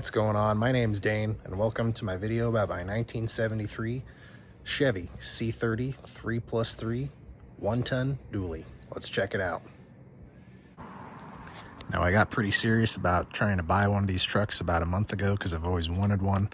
What's going on? My name's Dane, and welcome to my video about my 1973 Chevy C30 3+3 one-ton dually. Let's check it out. Now, I got pretty serious about trying to buy one of these trucks about a month ago because I've always wanted one,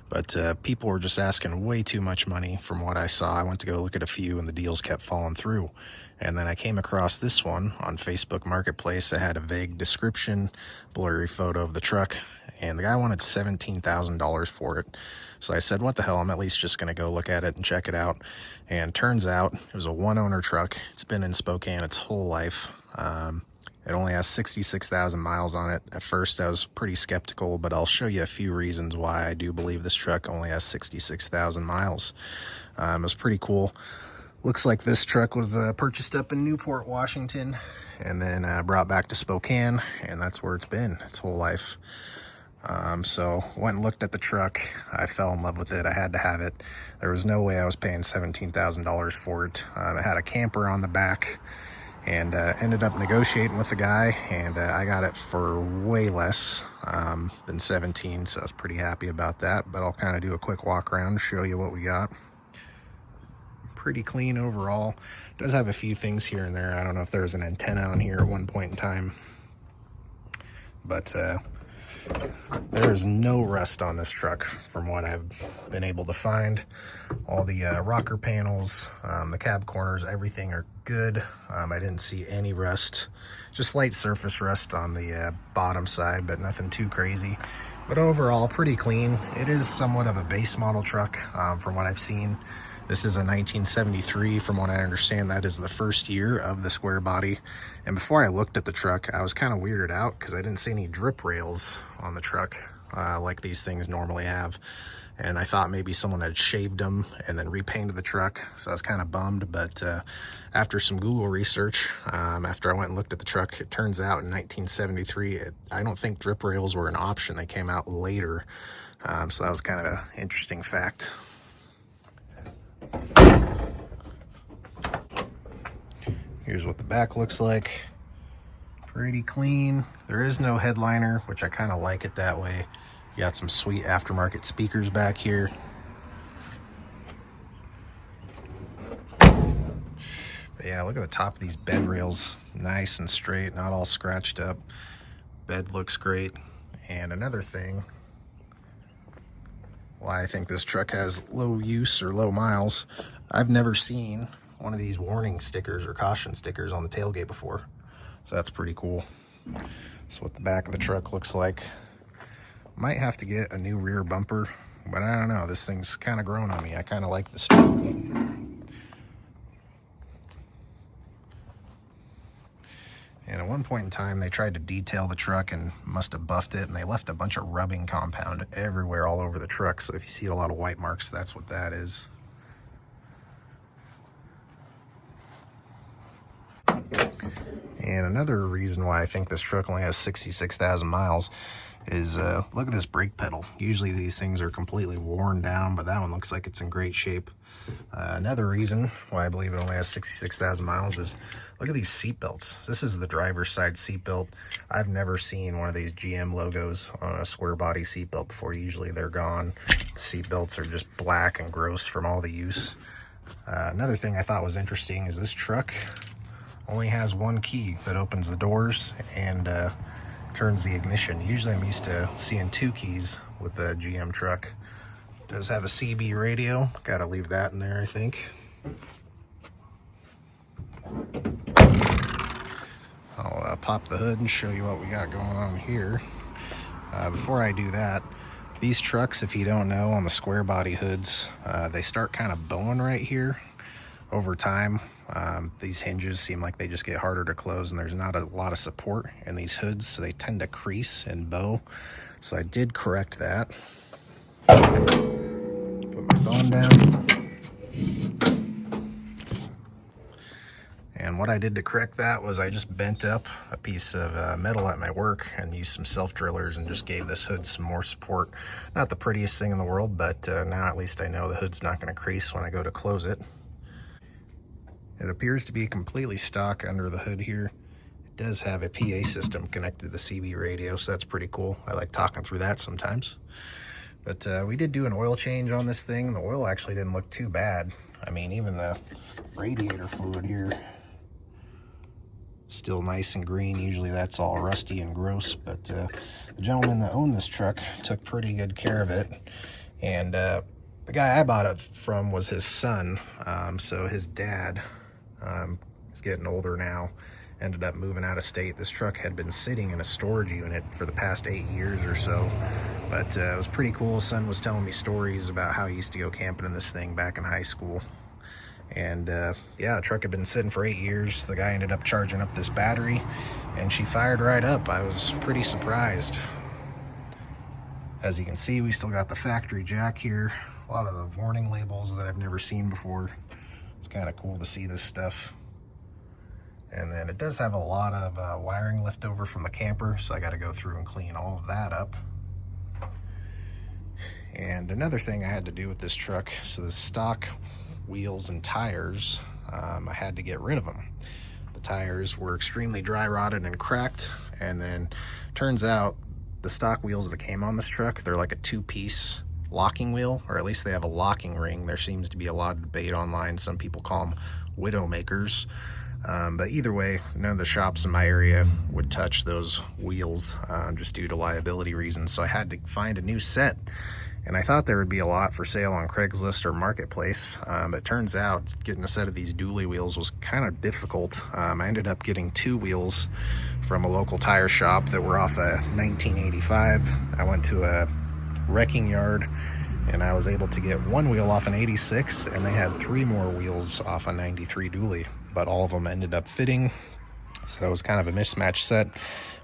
but people were just asking way too much money from what I saw. I went to go look at a few and the deals kept falling through. And then I came across this one on Facebook Marketplace. It had a vague description, blurry photo of the truck, and the guy wanted $17,000 for it. So I said, what the hell, I'm at least just gonna go look at it and check it out. And turns out it was a one-owner truck. It's been in Spokane its whole life. It only has 66,000 miles on it. At first I was pretty skeptical, but I'll show you a few reasons why I do believe this truck only has 66,000 miles. It was pretty cool. Looks like this truck was purchased up in Newport, Washington, and then brought back to Spokane, and that's where it's been its whole life. So went and looked at the truck. I fell in love with it. I had to have it. There was no way I was paying $17,000 for it. It had a camper on the back, and ended up negotiating with the guy, and I got it for way less than 17, so I was pretty happy about that. But I'll kind of do a quick walk around and show you what we got. Pretty clean overall. Does have a few things here and there. I don't know if there was an antenna on here at one point in time, but there's no rust on this truck from what I've been able to find. All the rocker panels, the cab corners, everything are good. I didn't see any rust, just light surface rust on the bottom side, but nothing too crazy. But overall, pretty clean. It is somewhat of a base model truck from what I've seen. This is a 1973, from what I understand. That is the first year of the square body. And before I looked at the truck, I was kind of weirded out because I didn't see any drip rails on the truck like these things normally have. And I thought maybe someone had shaved them and then repainted the truck, so I was kind of bummed. But after some Google research, after I went and looked at the truck, it turns out in 1973, I don't think drip rails were an option. They came out later, so that was kind of an interesting fact. Here's what the back looks like. Pretty clean. There is no headliner, which I kind of like it that way. You got some sweet aftermarket speakers back here. But yeah, look at the top of these bed rails. Nice and straight, not all scratched up. Bed looks great. And another thing, why I think this truck has low use or low miles, I've never seen one of these warning stickers or caution stickers on the tailgate before. So that's pretty cool. That's what the back of the truck looks like. Might have to get a new rear bumper, but I don't know. This thing's kind of grown on me. I kind of like the style. And at one point in time, they tried to detail the truck and must have buffed it, and they left a bunch of rubbing compound everywhere all over the truck. So if you see a lot of white marks, that's what that is. And another reason why I think this truck only has 66,000 miles is look at this brake pedal. Usually these things are completely worn down, but that one looks like it's in great shape. Another reason why I believe it only has 66,000 miles is look at these seat belts. This is the driver's side seat belt. I've never seen one of these GM logos on a square body seat belt before. Usually they're gone. The seat belts are just black and gross from all the use. Another thing I thought was interesting is this truck only has one key that opens the doors and turns the ignition. Usually I'm used to seeing two keys with a GM truck. It does have a CB radio. Gotta leave that in there, I think. I'll pop the hood and show you what we got going on here. Before I do that, these trucks, if you don't know, on the square body hoods, they start kind of bowing right here. Over time, these hinges seem like they just get harder to close, and there's not a lot of support in these hoods, so they tend to crease and bow. So I did correct that. Put my phone down. And what I did to correct that was I just bent up a piece of metal at my work and used some self-drillers and just gave this hood some more support. Not the prettiest thing in the world, but now at least I know the hood's not going to crease when I go to close it. It appears to be completely stock under the hood here. It does have a PA system connected to the CB radio, so that's pretty cool. I like talking through that sometimes. But we did do an oil change on this thing. The oil actually didn't look too bad. I mean, even the radiator fluid here, still nice and green. Usually that's all rusty and gross, but the gentleman that owned this truck took pretty good care of it. And the guy I bought it from was his son. So his dad is getting older now, ended up moving out of state. This truck had been sitting in a storage unit for the past 8 years or so, but it was pretty cool. His son was telling me stories about how he used to go camping in this thing back in high school. And yeah, the truck had been sitting for 8 years. The guy ended up charging up this battery and she fired right up. I was pretty surprised. As you can see, we still got the factory jack here. A lot of the warning labels that I've never seen before. It's kind of cool to see this stuff. And then it does have a lot of wiring left over from the camper, so I got to go through and clean all of that up. And another thing I had to do with this truck, so the stock wheels and tires, I had to get rid of them. The tires were extremely dry rotted and cracked, and then turns out the stock wheels that came on this truck, they're like a 2-piece locking wheel, or at least they have a locking ring. There seems to be a lot of debate online. Some people call them widow makers. But either way, none of the shops in my area would touch those wheels just due to liability reasons. So I had to find a new set, and I thought there would be a lot for sale on Craigslist or Marketplace. But it turns out getting a set of these dually wheels was kind of difficult. I ended up getting 2 wheels from a local tire shop that were off a 1985. I went to a wrecking yard and I was able to get 1 wheel off an 86, and they had 3 more wheels off a 93 dually, but all of them ended up fitting. So that was kind of a mismatched set,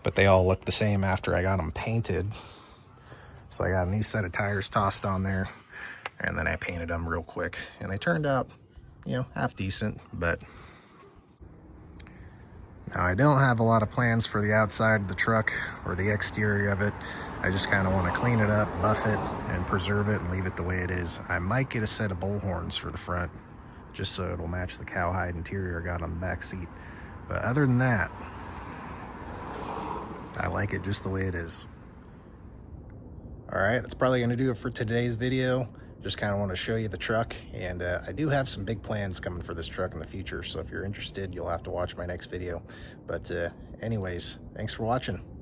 but they all looked the same after I got them painted. So I got a new set of tires tossed on there, and then I painted them real quick, and they turned out, you know, half decent. But now I don't have a lot of plans for the outside of the truck or the exterior of it. I just kind of want to clean it up, buff it, and preserve it and leave it the way it is. I might get a set of bull horns for the front, just so it'll match the cowhide interior I got on the back seat. But other than that, I like it just the way it is. All right, that's probably going to do it for today's video. Just kind of want to show you the truck, and I do have some big plans coming for this truck in the future, so if you're interested, you'll have to watch my next video. But anyways, thanks for watching.